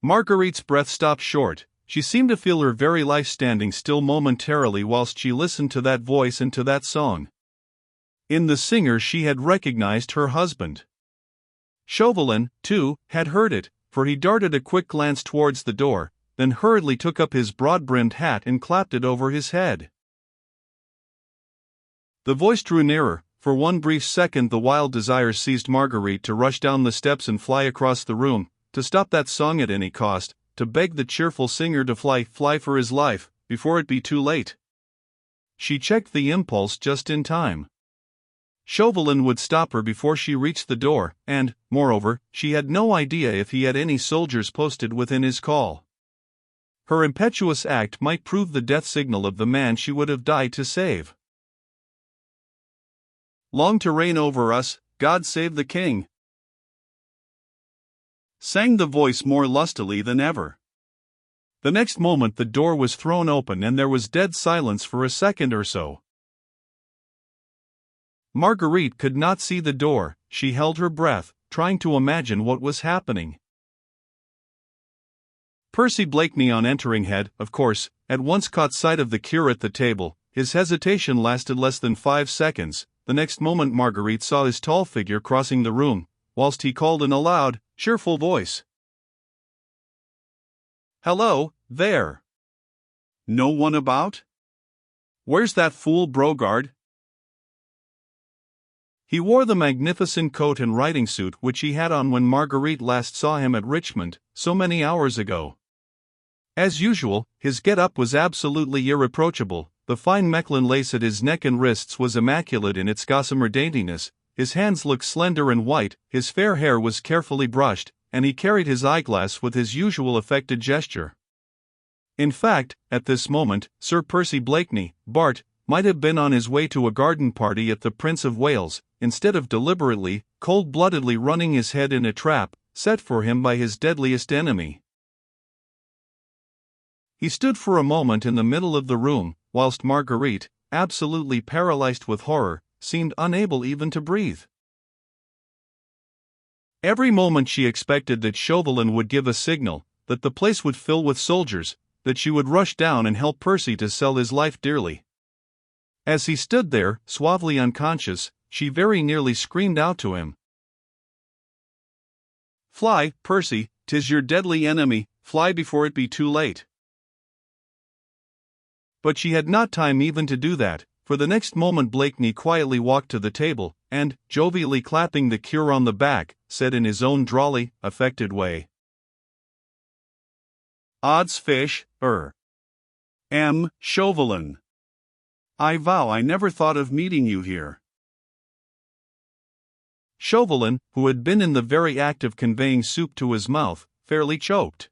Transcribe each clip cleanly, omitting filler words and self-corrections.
Marguerite's breath stopped short. She seemed to feel her very life standing still momentarily whilst she listened to that voice and to that song. In the singer she had recognized her husband. Chauvelin, too, had heard it, for he darted a quick glance towards the door, then hurriedly took up his broad-brimmed hat and clapped it over his head. The voice drew nearer. For one brief second the wild desire seized Marguerite to rush down the steps and fly across the room, to stop that song at any cost, to beg the cheerful singer to fly for his life, before it be too late. She checked the impulse just in time. Chauvelin would stop her before she reached the door, and, moreover, she had no idea if he had any soldiers posted within his call. Her impetuous act might prove the death signal of the man she would have died to save. "Long to reign over us, God save the king," sang the voice more lustily than ever. The next moment the door was thrown open and there was dead silence for a second or so. Marguerite could not see the door. She held her breath, trying to imagine what was happening. Percy Blakeney on entering had, of course, at once caught sight of the cure at the table. His hesitation lasted less than 5 seconds. The next moment Marguerite saw his tall figure crossing the room, whilst he called in a loud, cheerful voice. "Hello, there! No one about? Where's that fool Brogard?" He wore the magnificent coat and riding suit which he had on when Marguerite last saw him at Richmond, so many hours ago. As usual, his get-up was absolutely irreproachable. The fine Mechlin lace at his neck and wrists was immaculate in its gossamer daintiness, his hands looked slender and white, his fair hair was carefully brushed, and he carried his eyeglass with his usual affected gesture. In fact, at this moment, Sir Percy Blakeney, Bart., might have been on his way to a garden party at the Prince of Wales, instead of deliberately, cold-bloodedly running his head in a trap, set for him by his deadliest enemy. He stood for a moment in the middle of the room, whilst Marguerite, absolutely paralyzed with horror, seemed unable even to breathe. Every moment she expected that Chauvelin would give a signal, that the place would fill with soldiers, that she would rush down and help Percy to sell his life dearly. As he stood there, suavely unconscious, she very nearly screamed out to him. "Fly, Percy, 'tis your deadly enemy, fly before it be too late." But she had not time even to do that, for the next moment Blakeney quietly walked to the table, and, jovially clapping the cure on the back, said in his own drawly, affected way, "Odds fish, Chauvelin. I vow I never thought of meeting you here." Chauvelin, who had been in the very act of conveying soup to his mouth, fairly choked.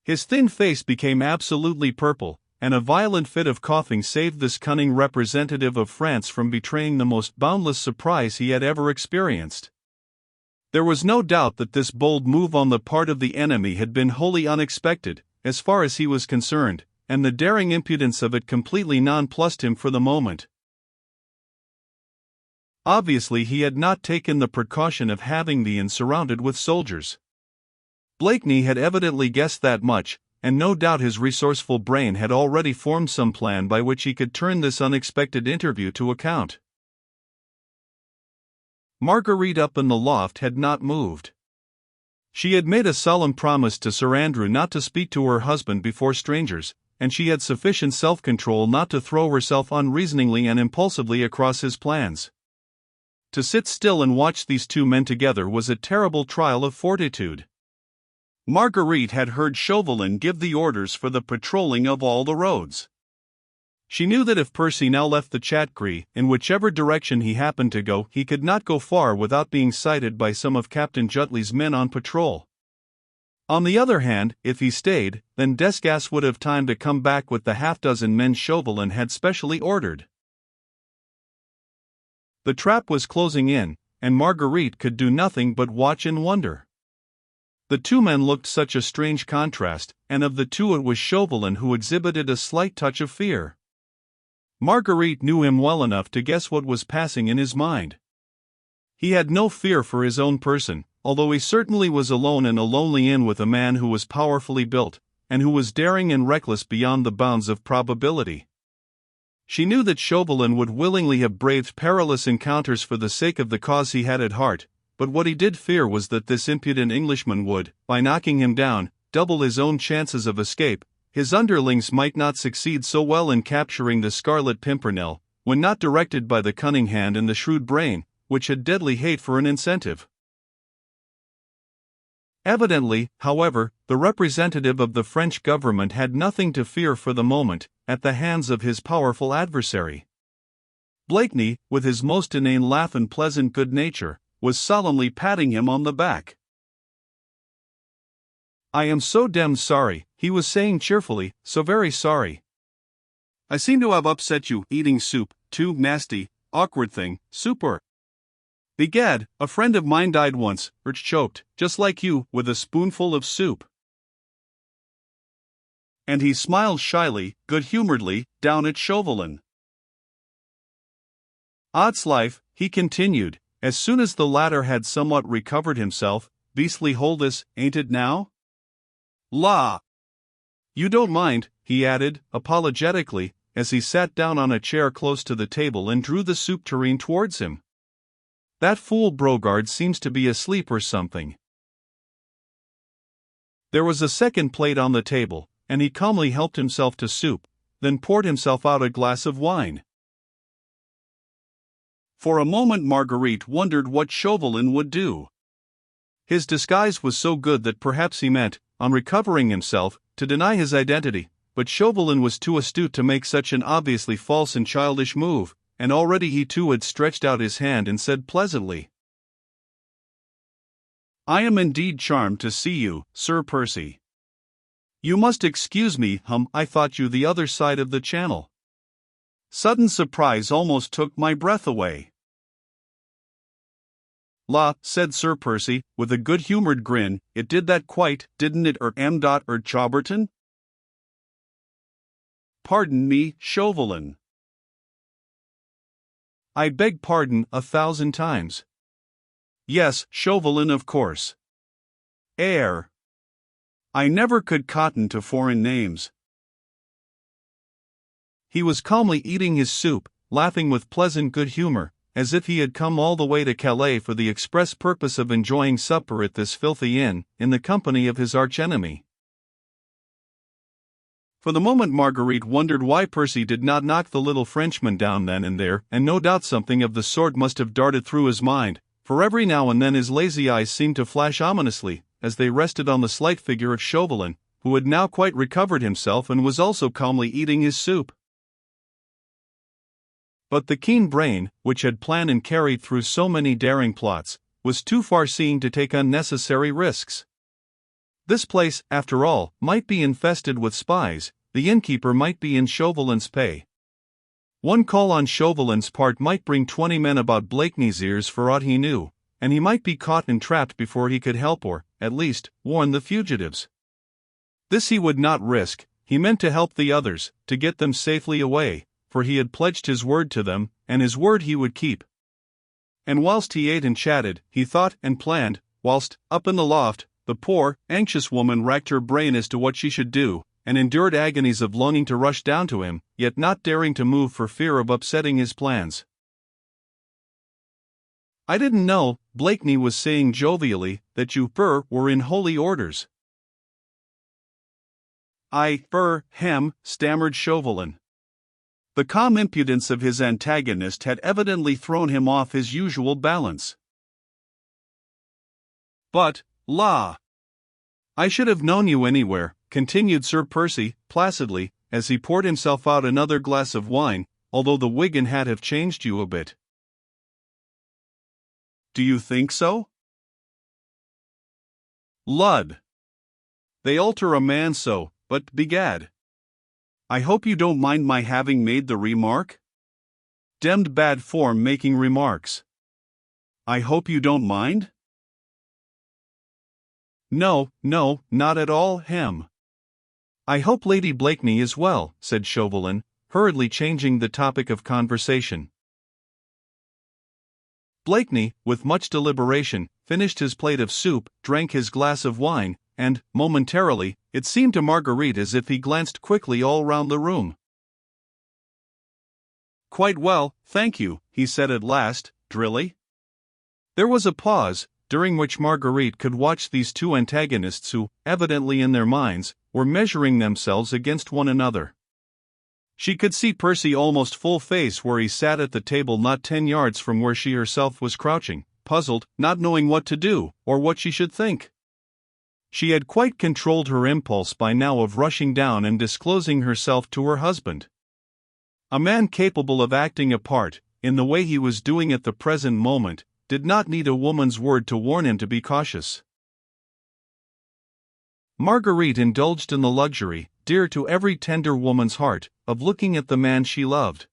His thin face became absolutely purple, and a violent fit of coughing saved this cunning representative of France from betraying the most boundless surprise he had ever experienced. There was no doubt that this bold move on the part of the enemy had been wholly unexpected, as far as he was concerned, and the daring impudence of it completely nonplussed him for the moment. Obviously he had not taken the precaution of having the inn surrounded with soldiers. Blakeney had evidently guessed that much, and no doubt his resourceful brain had already formed some plan by which he could turn this unexpected interview to account. Marguerite up in the loft had not moved. She had made a solemn promise to Sir Andrew not to speak to her husband before strangers, and she had sufficient self-control not to throw herself unreasoningly and impulsively across his plans. To sit still and watch these two men together was a terrible trial of fortitude. Marguerite had heard Chauvelin give the orders for the patrolling of all the roads. She knew that if Percy now left the Chatgris, in whichever direction he happened to go, he could not go far without being sighted by some of Captain Jutley's men on patrol. On the other hand, if he stayed, then Desgas would have time to come back with the half-dozen men Chauvelin had specially ordered. The trap was closing in, and Marguerite could do nothing but watch and wonder. The two men looked such a strange contrast, and of the two it was Chauvelin who exhibited a slight touch of fear. Marguerite knew him well enough to guess what was passing in his mind. He had no fear for his own person, although he certainly was alone in a lonely inn with a man who was powerfully built, and who was daring and reckless beyond the bounds of probability. She knew that Chauvelin would willingly have braved perilous encounters for the sake of the cause he had at heart, but what he did fear was that this impudent Englishman would, by knocking him down, double his own chances of escape. His underlings might not succeed so well in capturing the Scarlet Pimpernel, when not directed by the cunning hand and the shrewd brain, which had deadly hate for an incentive. Evidently, however, the representative of the French government had nothing to fear for the moment, at the hands of his powerful adversary. Blakeney, with his most inane laugh and pleasant good nature, was solemnly patting him on the back. "I am so damned sorry," he was saying cheerfully, "so very sorry. I seem to have upset you, eating soup, too nasty, awkward thing, souper. Begad, a friend of mine died once, choked, just like you, with a spoonful of soup." And he smiled shyly, good-humoredly, down at Chauvelin. "Odds life," he continued, as soon as the latter had somewhat recovered himself, "beastly hole this, ain't it now? La! You don't mind," he added, apologetically, as he sat down on a chair close to the table and drew the soup tureen towards him. "That fool Brogard seems to be asleep or something." There was a second plate on the table, and he calmly helped himself to soup, then poured himself out a glass of wine. For a moment Marguerite wondered what Chauvelin would do. His disguise was so good that perhaps he meant, on recovering himself, to deny his identity, but Chauvelin was too astute to make such an obviously false and childish move, and already he too had stretched out his hand and said pleasantly, "I am indeed charmed to see you, Sir Percy. You must excuse me, I thought you the other side of the channel. Sudden surprise almost took my breath away." "La," said Sir Percy, with a good-humored grin, "it did that quite, didn't it, Chauberton?" "Pardon me, Chauvelin." "I beg pardon 1,000 times. Yes, Chauvelin, of course. I never could cotton to foreign names." He was calmly eating his soup, laughing with pleasant good humor, as if he had come all the way to Calais for the express purpose of enjoying supper at this filthy inn, in the company of his archenemy. For the moment Marguerite wondered why Percy did not knock the little Frenchman down then and there, and no doubt something of the sort must have darted through his mind, for every now and then his lazy eyes seemed to flash ominously, as they rested on the slight figure of Chauvelin, who had now quite recovered himself and was also calmly eating his soup. But the keen brain, which had planned and carried through so many daring plots, was too far-seeing to take unnecessary risks. This place, after all, might be infested with spies, the innkeeper might be in Chauvelin's pay. One call on Chauvelin's part might bring 20 men about Blakeney's ears for aught he knew, and he might be caught and trapped before he could help or, at least, warn the fugitives. This he would not risk. He meant to help the others, to get them safely away, for he had pledged his word to them, and his word he would keep. And whilst he ate and chatted, he thought and planned, whilst, up in the loft, the poor, anxious woman racked her brain as to what she should do, and endured agonies of longing to rush down to him, yet not daring to move for fear of upsetting his plans. "I didn't know," Blakeney was saying jovially, "that you were in holy orders." "I stammered Chauvelin. The calm impudence of his antagonist had evidently thrown him off his usual balance. "But, la! I should have known you anywhere," continued Sir Percy, placidly, as he poured himself out another glass of wine, "although the wig and hat have changed you a bit." "Do you think so?" "Lud! They alter a man so, but begad. I hope you don't mind my having made the remark? Demmed bad form making remarks. I hope you don't mind?" No, not at all, "I hope Lady Blakeney is well," said Chauvelin, hurriedly changing the topic of conversation. Blakeney, with much deliberation, finished his plate of soup, drank his glass of wine, and, momentarily, it seemed to Marguerite as if he glanced quickly all round the room. "Quite well, thank you," he said at last, drily. There was a pause, during which Marguerite could watch these two antagonists who, evidently in their minds, were measuring themselves against one another. She could see Percy almost full face where he sat at the table not 10 yards from where she herself was crouching, puzzled, not knowing what to do, or what she should think. She had quite controlled her impulse by now of rushing down and disclosing herself to her husband. A man capable of acting a part, in the way he was doing at the present moment, did not need a woman's word to warn him to be cautious. Marguerite indulged in the luxury, dear to every tender woman's heart, of looking at the man she loved.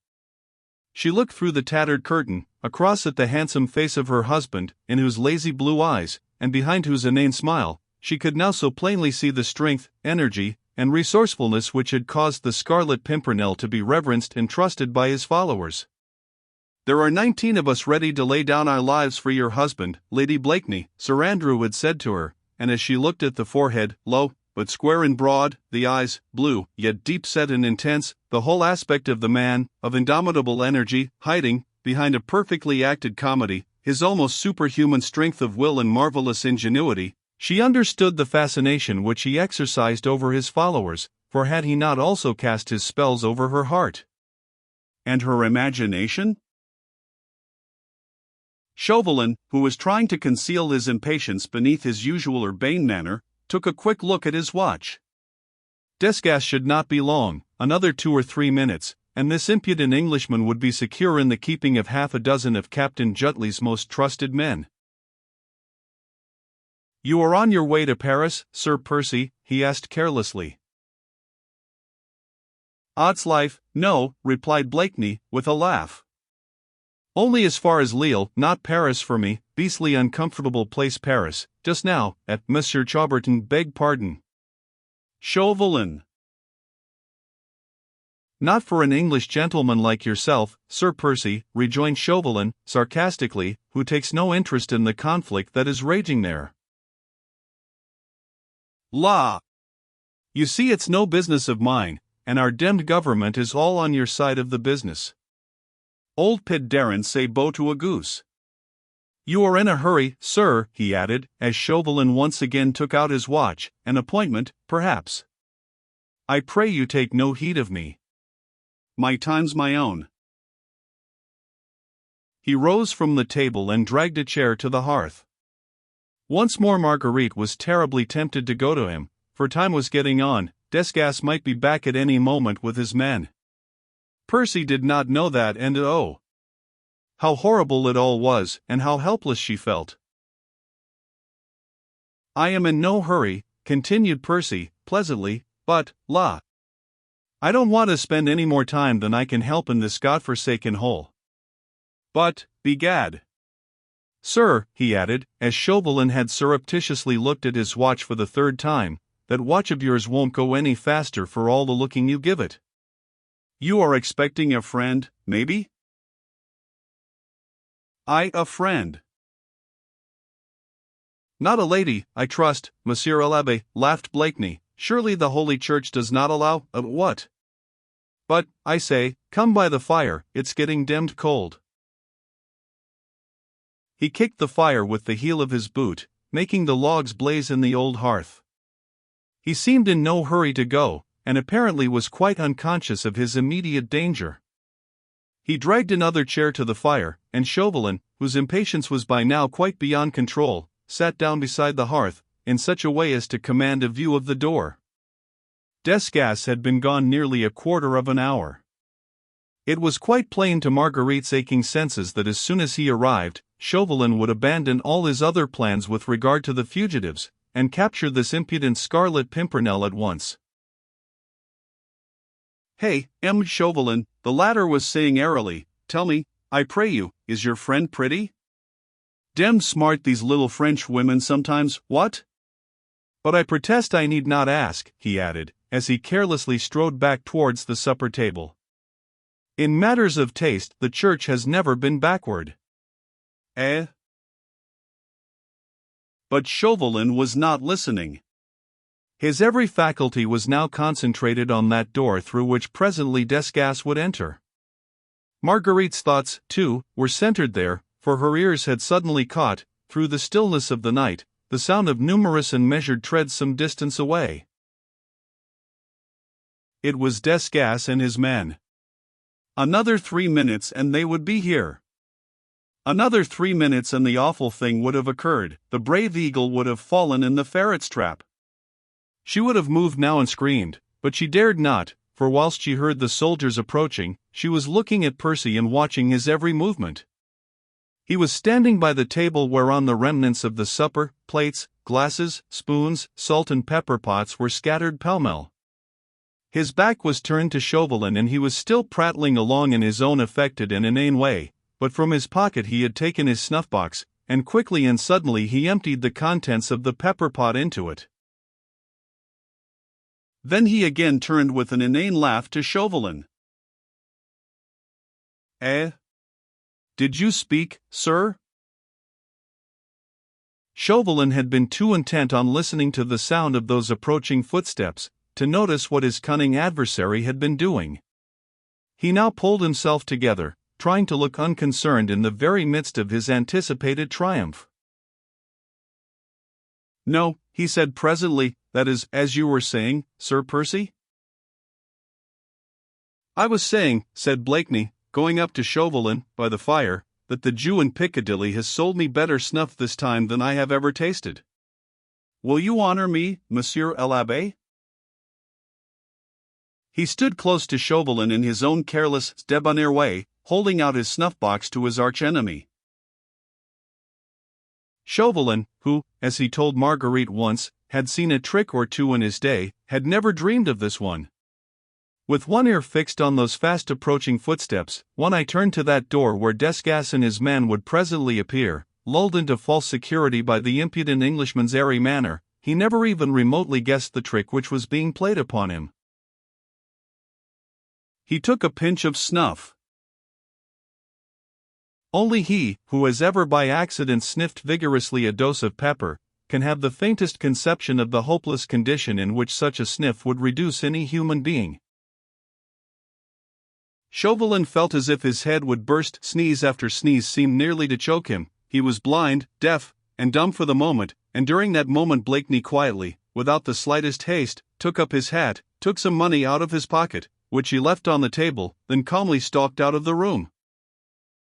She looked through the tattered curtain, across at the handsome face of her husband, in whose lazy blue eyes, and behind whose inane smile, she could now so plainly see the strength, energy, and resourcefulness which had caused the Scarlet Pimpernel to be reverenced and trusted by his followers. "There are 19 of us ready to lay down our lives for your husband, Lady Blakeney," Sir Andrew had said to her, and as she looked at the forehead, low, but square and broad, the eyes, blue, yet deep-set and intense, the whole aspect of the man, of indomitable energy, hiding, behind a perfectly acted comedy, his almost superhuman strength of will and marvelous ingenuity, she understood the fascination which he exercised over his followers, for had he not also cast his spells over her heart? And her imagination? Chauvelin, who was trying to conceal his impatience beneath his usual urbane manner, took a quick look at his watch. Desgas should not be long, another 2 or 3 minutes, and this impudent Englishman would be secure in the keeping of half a dozen of Captain Jutley's most trusted men. "You are on your way to Paris, Sir Percy?" he asked carelessly. "Odds life, no," replied Blakeney, with a laugh. "Only as far as Lille, not Paris for me, beastly uncomfortable place Paris, just now, at Monsieur Chaubertin, beg pardon." "Chauvelin." "Not for an English gentleman like yourself, Sir Percy," rejoined Chauvelin, sarcastically, "who takes no interest in the conflict that is raging there." "La! You see it's no business of mine, and our demmed government is all on your side of the business. Old Pitt daren't say bo to a goose. You are in a hurry, sir," he added, as Chauvelin once again took out his watch, "an appointment, perhaps. I pray you take no heed of me. My time's my own." He rose from the table and dragged a chair to the hearth. Once more Marguerite was terribly tempted to go to him, for time was getting on, Desgas might be back at any moment with his men. Percy did not know that, and oh, how horrible it all was, and how helpless she felt. "I am in no hurry," continued Percy, pleasantly, "but, la! I don't want to spend any more time than I can help in this godforsaken hole. But, begad, sir," he added, as Chauvelin had surreptitiously looked at his watch for the 3rd time, "that watch of yours won't go any faster for all the looking you give it. You are expecting a friend, maybe?" A friend." "Not a lady, I trust, Monsieur l'Abbé," laughed Blakeney. "Surely the Holy Church does not allow, what? But, I say, come by the fire, it's getting demmed cold." He kicked the fire with the heel of his boot, making the logs blaze in the old hearth. He seemed in no hurry to go, and apparently was quite unconscious of his immediate danger. He dragged another chair to the fire, and Chauvelin, whose impatience was by now quite beyond control, sat down beside the hearth, in such a way as to command a view of the door. Desgas had been gone nearly a quarter of an hour. It was quite plain to Marguerite's aching senses that as soon as he arrived, Chauvelin would abandon all his other plans with regard to the fugitives, and capture this impudent Scarlet Pimpernel at once. "Hey, Chauvelin," the latter was saying airily, "tell me, I pray you, is your friend pretty? Demmed smart these little French women sometimes, what? But I protest I need not ask," he added, as he carelessly strode back towards the supper table. "In matters of taste the Church has never been backward." "Eh?" But Chauvelin was not listening. His every faculty was now concentrated on that door through which presently Desgas would enter. Marguerite's thoughts, too, were centered there, for her ears had suddenly caught, through the stillness of the night, the sound of numerous and measured treads some distance away. It was Desgas and his men. Another 3 minutes and they would be here. Another 3 minutes and the awful thing would have occurred. The brave eagle would have fallen in the ferret's trap. She would have moved now and screamed, but she dared not, for whilst she heard the soldiers approaching, she was looking at Percy and watching his every movement. He was standing by the table whereon the remnants of the supper, plates, glasses, spoons, salt and pepper pots were scattered pell-mell. His back was turned to Chauvelin and he was still prattling along in his own affected and inane way, but from his pocket he had taken his snuff-box, and quickly and suddenly he emptied the contents of the pepper pot into it. Then he again turned with an inane laugh to Chauvelin. "Eh? Did you speak, sir?" Chauvelin had been too intent on listening to the sound of those approaching footsteps to notice what his cunning adversary had been doing. He now pulled himself together, trying to look unconcerned in the very midst of his anticipated triumph. "No," he said presently, "that is, as you were saying, Sir Percy?" "I was saying," said Blakeney, going up to Chauvelin, by the fire, "that the Jew in Piccadilly has sold me better snuff this time than I have ever tasted. Will you honor me, Monsieur l'Abbé?" He stood close to Chauvelin in his own careless, debonair way, holding out his snuff-box to his arch-enemy. Chauvelin, who, as he told Marguerite once, had seen a trick or two in his day, had never dreamed of this one. With one ear fixed on those fast-approaching footsteps, one eye turned to that door where Desgas and his men would presently appear, lulled into false security by the impudent Englishman's airy manner, he never even remotely guessed the trick which was being played upon him. He took a pinch of snuff. Only he, who has ever by accident sniffed vigorously a dose of pepper, can have the faintest conception of the hopeless condition in which such a sniff would reduce any human being. Chauvelin felt as if his head would burst. Sneeze after sneeze seemed nearly to choke him. He was blind, deaf, and dumb for the moment, and during that moment Blakeney quietly, without the slightest haste, took up his hat, took some money out of his pocket, which he left on the table, then calmly stalked out of the room.